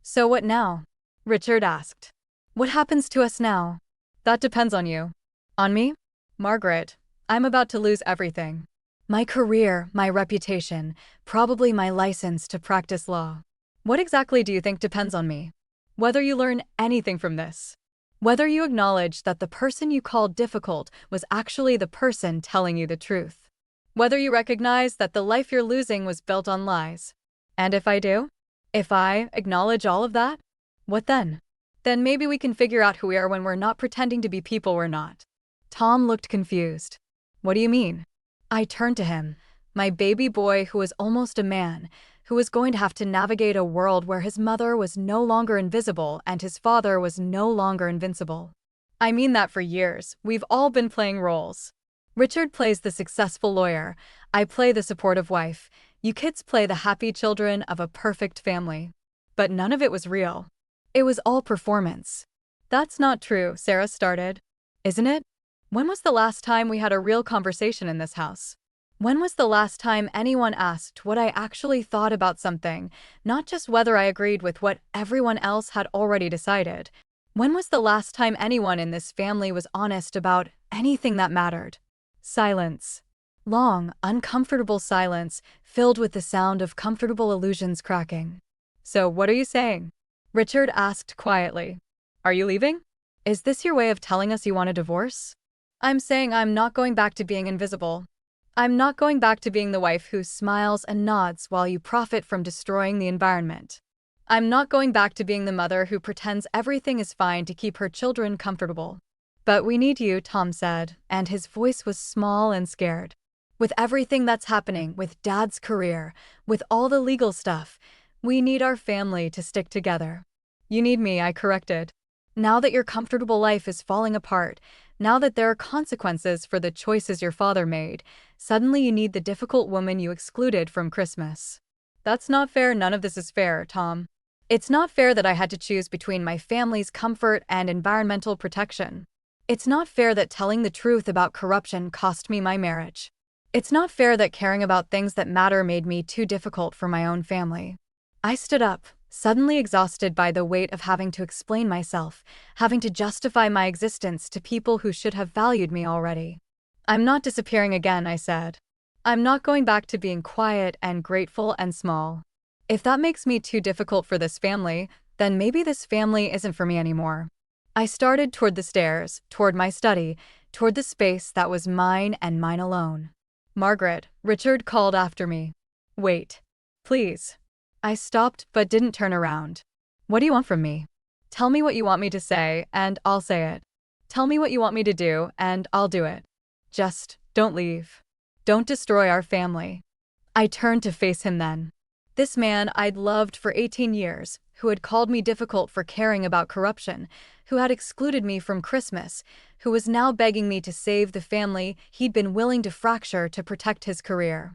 So what now? Richard asked. What happens to us now? That depends on you. On me? Margaret, I'm about to lose everything. My career, my reputation, probably my license to practice law. What exactly do you think depends on me? Whether you learn anything from this. Whether you acknowledge that the person you called difficult was actually the person telling you the truth. Whether you recognize that the life you're losing was built on lies. And if I do? If I acknowledge all of that? What then? Then maybe we can figure out who we are when we're not pretending to be people we're not. Tom looked confused. What do you mean? I turned to him, my baby boy who was almost a man, who was going to have to navigate a world where his mother was no longer invisible and his father was no longer invincible. I mean that for years, we've all been playing roles. Richard plays the successful lawyer, I play the supportive wife, you kids play the happy children of a perfect family. But none of it was real. It was all performance. That's not true, Sarah started. Isn't it? When was the last time we had a real conversation in this house? When was the last time anyone asked what I actually thought about something, not just whether I agreed with what everyone else had already decided? When was the last time anyone in this family was honest about anything that mattered? Silence. Long, uncomfortable silence, filled with the sound of comfortable illusions cracking. So what are you saying? Richard asked quietly. Are you leaving? Is this your way of telling us you want a divorce? I'm saying I'm not going back to being invisible. I'm not going back to being the wife who smiles and nods while you profit from destroying the environment. I'm not going back to being the mother who pretends everything is fine to keep her children comfortable. But we need you, Tom said, and his voice was small and scared. With everything that's happening, with Dad's career, with all the legal stuff, we need our family to stick together. You need me, I corrected. Now that your comfortable life is falling apart, now that there are consequences for the choices your father made, suddenly you need the difficult woman you excluded from Christmas. That's not fair. None of this is fair, Tom. It's not fair that I had to choose between my family's comfort and environmental protection. It's not fair that telling the truth about corruption cost me my marriage. It's not fair that caring about things that matter made me too difficult for my own family. I stood up, suddenly exhausted by the weight of having to explain myself, having to justify my existence to people who should have valued me already. I'm not disappearing again, I said. I'm not going back to being quiet and grateful and small. If that makes me too difficult for this family, then maybe this family isn't for me anymore. I started toward the stairs, toward my study, toward the space that was mine and mine alone. Margaret, Richard called after me. Wait. Please. I stopped but didn't turn around. What do you want from me? Tell me what you want me to say, and I'll say it. Tell me what you want me to do, and I'll do it. Just don't leave. Don't destroy our family. I turned to face him then. This man I'd loved for 18 years, who had called me difficult for caring about corruption, who had excluded me from Christmas, who was now begging me to save the family he'd been willing to fracture to protect his career.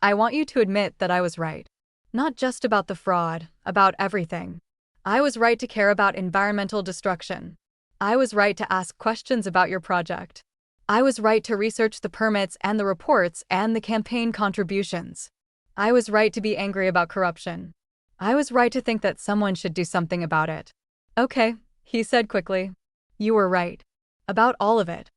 I want you to admit that I was right. Not just about the fraud, about everything. I was right to care about environmental destruction. I was right to ask questions about your project. I was right to research the permits and the reports and the campaign contributions. I was right to be angry about corruption. I was right to think that someone should do something about it. Okay, he said quickly. You were right. About all of it.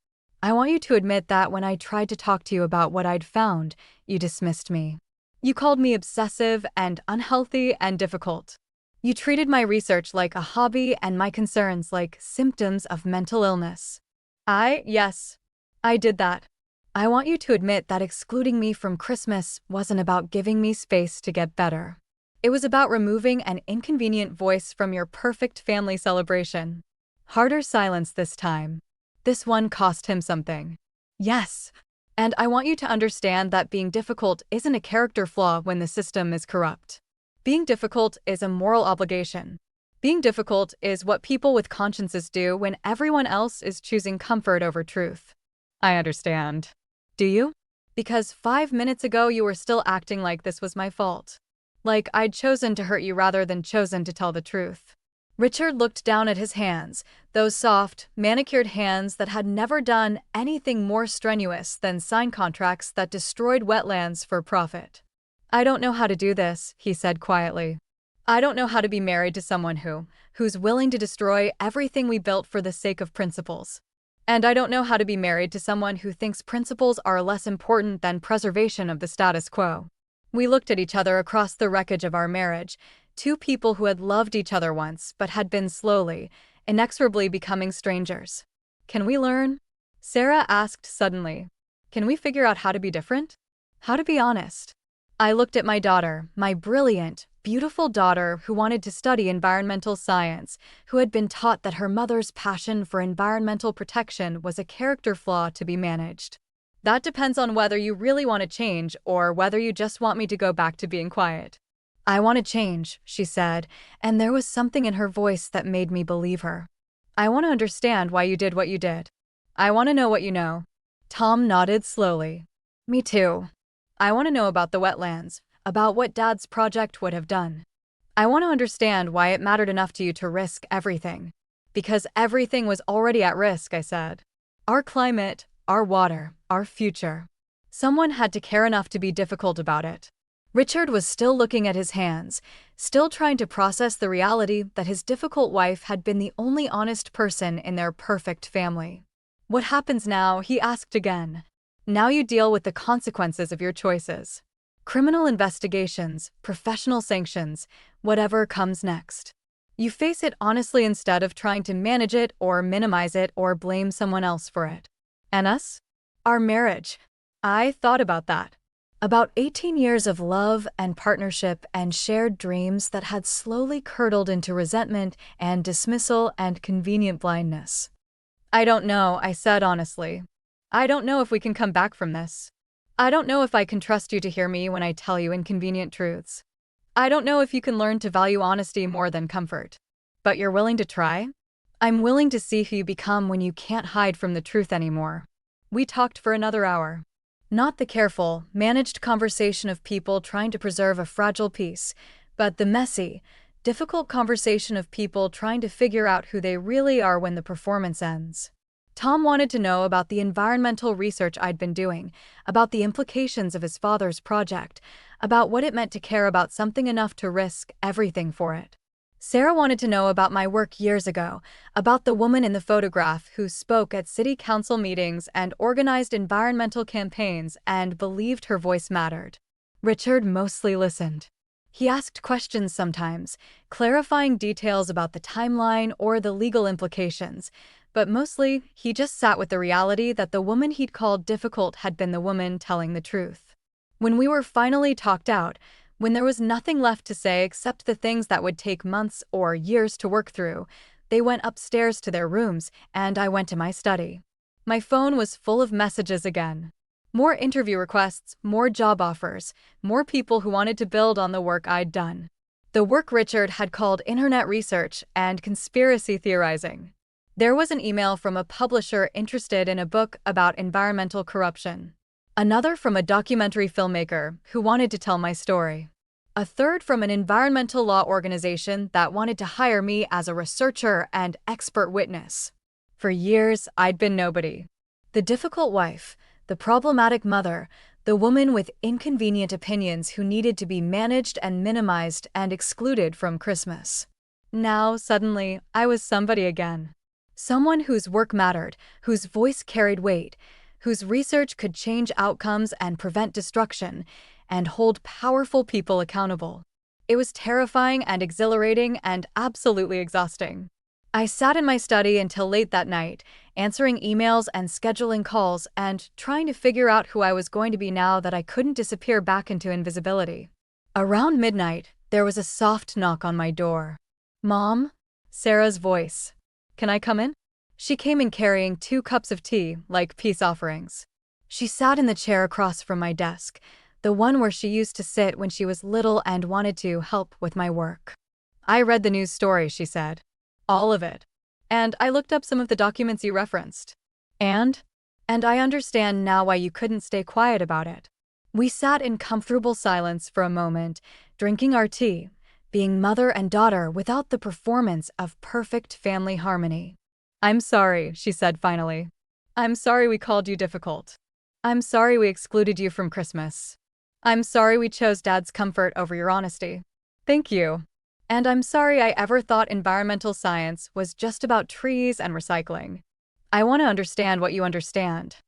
I want you to admit that when I tried to talk to you about what I'd found, you dismissed me. You called me obsessive and unhealthy and difficult. You treated my research like a hobby and my concerns like symptoms of mental illness. Yes, I did that. I want you to admit that excluding me from Christmas wasn't about giving me space to get better. It was about removing an inconvenient voice from your perfect family celebration. Harder silence this time. This one cost him something. Yes. And I want you to understand that being difficult isn't a character flaw when the system is corrupt. Being difficult is a moral obligation. Being difficult is what people with consciences do when everyone else is choosing comfort over truth. I understand. Do you? Because 5 minutes ago you were still acting like this was my fault. Like I'd chosen to hurt you rather than chosen to tell the truth. Richard looked down at his hands, those soft, manicured hands that had never done anything more strenuous than sign contracts that destroyed wetlands for profit. I don't know how to do this, he said quietly. I don't know how to be married to someone who's willing to destroy everything we built for the sake of principles. And I don't know how to be married to someone who thinks principles are less important than preservation of the status quo. We looked at each other across the wreckage of our marriage, two people who had loved each other once but had been slowly, inexorably becoming strangers. Can we learn? Sarah asked suddenly. Can we figure out how to be different? How to be honest? I looked at my daughter, my brilliant, beautiful daughter who wanted to study environmental science, who had been taught that her mother's passion for environmental protection was a character flaw to be managed. That depends on whether you really want to change or whether you just want me to go back to being quiet. I want to change, she said, and there was something in her voice that made me believe her. I want to understand why you did what you did. I want to know what you know. Tom nodded slowly. Me too. I want to know about the wetlands, about what Dad's project would have done. I want to understand why it mattered enough to you to risk everything. Because everything was already at risk, I said. Our climate, our water, our future. Someone had to care enough to be difficult about it. Richard was still looking at his hands, still trying to process the reality that his difficult wife had been the only honest person in their perfect family. What happens now? He asked again. Now you deal with the consequences of your choices. Criminal investigations, professional sanctions, whatever comes next. You face it honestly instead of trying to manage it or minimize it or blame someone else for it. And us? Our marriage. I thought about that. About 18 years of love and partnership and shared dreams that had slowly curdled into resentment and dismissal and convenient blindness. I don't know, I said honestly. I don't know if we can come back from this. I don't know if I can trust you to hear me when I tell you inconvenient truths. I don't know if you can learn to value honesty more than comfort. But you're willing to try? I'm willing to see who you become when you can't hide from the truth anymore. We talked for another hour. Not the careful, managed conversation of people trying to preserve a fragile peace, but the messy, difficult conversation of people trying to figure out who they really are when the performance ends. Tom wanted to know about the environmental research I'd been doing, about the implications of his father's project, about what it meant to care about something enough to risk everything for it. Sarah wanted to know about my work years ago, about the woman in the photograph who spoke at city council meetings and organized environmental campaigns and believed her voice mattered. Richard mostly listened. He asked questions sometimes, clarifying details about the timeline or the legal implications, but mostly he just sat with the reality that the woman he'd called difficult had been the woman telling the truth. When we were finally talked out, when there was nothing left to say except the things that would take months or years to work through, they went upstairs to their rooms and I went to my study. My phone was full of messages again. More interview requests, more job offers, more people who wanted to build on the work I'd done. The work Richard had called internet research and conspiracy theorizing. There was an email from a publisher interested in a book about environmental corruption. Another from a documentary filmmaker who wanted to tell my story. A third from an environmental law organization that wanted to hire me as a researcher and expert witness. For years, I'd been nobody. The difficult wife, the problematic mother, the woman with inconvenient opinions who needed to be managed and minimized and excluded from Christmas. Now, suddenly, I was somebody again. Someone whose work mattered, whose voice carried weight, whose research could change outcomes and prevent destruction, and hold powerful people accountable. It was terrifying and exhilarating and absolutely exhausting. I sat in my study until late that night, answering emails and scheduling calls and trying to figure out who I was going to be now that I couldn't disappear back into invisibility. Around midnight, there was a soft knock on my door. "Mom?" Sarah's voice. "Can I come in?" She came in carrying 2 cups of tea, like peace offerings. She sat in the chair across from my desk, the one where she used to sit when she was little and wanted to help with my work. "I read the news story," she said. "All of it. And I looked up some of the documents you referenced. And I understand now why you couldn't stay quiet about it." We sat in comfortable silence for a moment, drinking our tea, being mother and daughter without the performance of perfect family harmony. "I'm sorry," she said finally. "I'm sorry we called you difficult. I'm sorry we excluded you from Christmas. I'm sorry we chose Dad's comfort over your honesty. Thank you. And I'm sorry I ever thought environmental science was just about trees and recycling. I want to understand what you understand.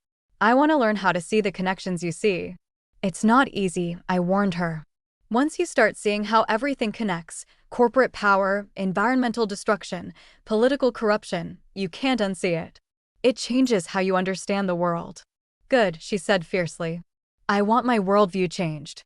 I want to learn how to see the connections you see. It's not easy," I warned her. "Once you start seeing how everything connects, corporate power, environmental destruction, political corruption, you can't unsee it. It changes how you understand the world." "Good," she said fiercely. "I want my worldview changed.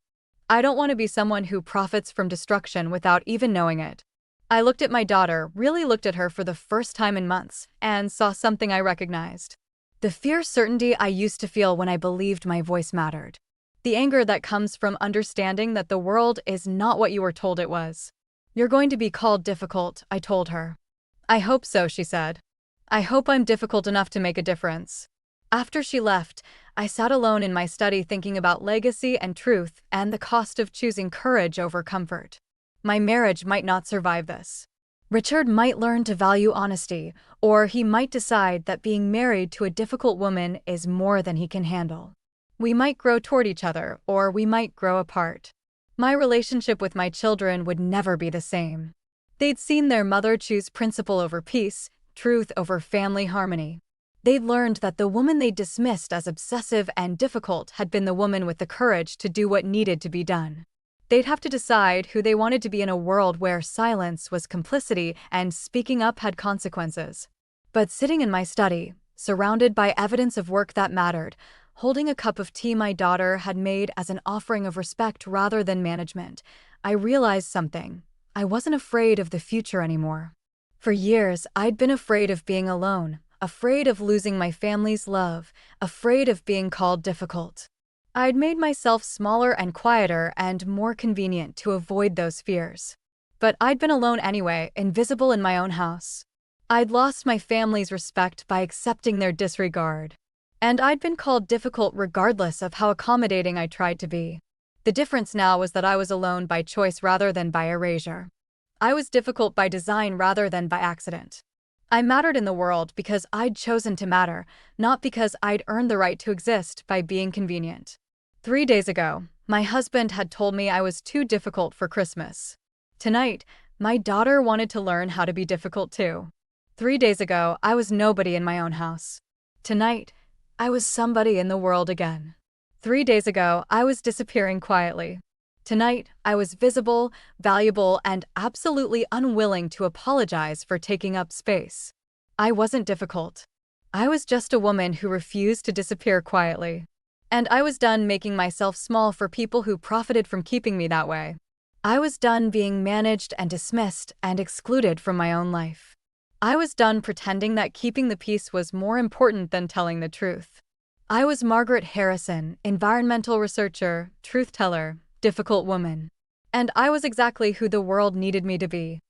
I don't want to be someone who profits from destruction without even knowing it." I looked at my daughter, really looked at her for the first time in months, and saw something I recognized. The fierce certainty I used to feel when I believed my voice mattered. The anger that comes from understanding that the world is not what you were told it was. "You're going to be called difficult," I told her. "I hope so," she said. "I hope I'm difficult enough to make a difference." After she left, I sat alone in my study thinking about legacy and truth and the cost of choosing courage over comfort. My marriage might not survive this. Richard might learn to value honesty, or he might decide that being married to a difficult woman is more than he can handle. We might grow toward each other, or we might grow apart. My relationship with my children would never be the same. They'd seen their mother choose principle over peace, truth over family harmony. They'd learned that the woman they dismissed as obsessive and difficult had been the woman with the courage to do what needed to be done. They'd have to decide who they wanted to be in a world where silence was complicity and speaking up had consequences. But sitting in my study, surrounded by evidence of work that mattered, holding a cup of tea my daughter had made as an offering of respect rather than management, I realized something. I wasn't afraid of the future anymore. For years, I'd been afraid of being alone, afraid of losing my family's love, afraid of being called difficult. I'd made myself smaller and quieter and more convenient to avoid those fears. But I'd been alone anyway, invisible in my own house. I'd lost my family's respect by accepting their disregard. And I'd been called difficult regardless of how accommodating I tried to be. The difference now was that I was alone by choice rather than by erasure. I was difficult by design rather than by accident. I mattered in the world because I'd chosen to matter, not because I'd earned the right to exist by being convenient. 3 days ago, my husband had told me I was too difficult for Christmas. Tonight, my daughter wanted to learn how to be difficult too. 3 days ago, I was nobody in my own house. Tonight, I was somebody in the world again. 3 days ago, I was disappearing quietly. Tonight, I was visible, valuable, and absolutely unwilling to apologize for taking up space. I wasn't difficult. I was just a woman who refused to disappear quietly. And I was done making myself small for people who profited from keeping me that way. I was done being managed and dismissed and excluded from my own life. I was done pretending that keeping the peace was more important than telling the truth. I was Margaret Harrison, environmental researcher, truth teller, difficult woman. And I was exactly who the world needed me to be.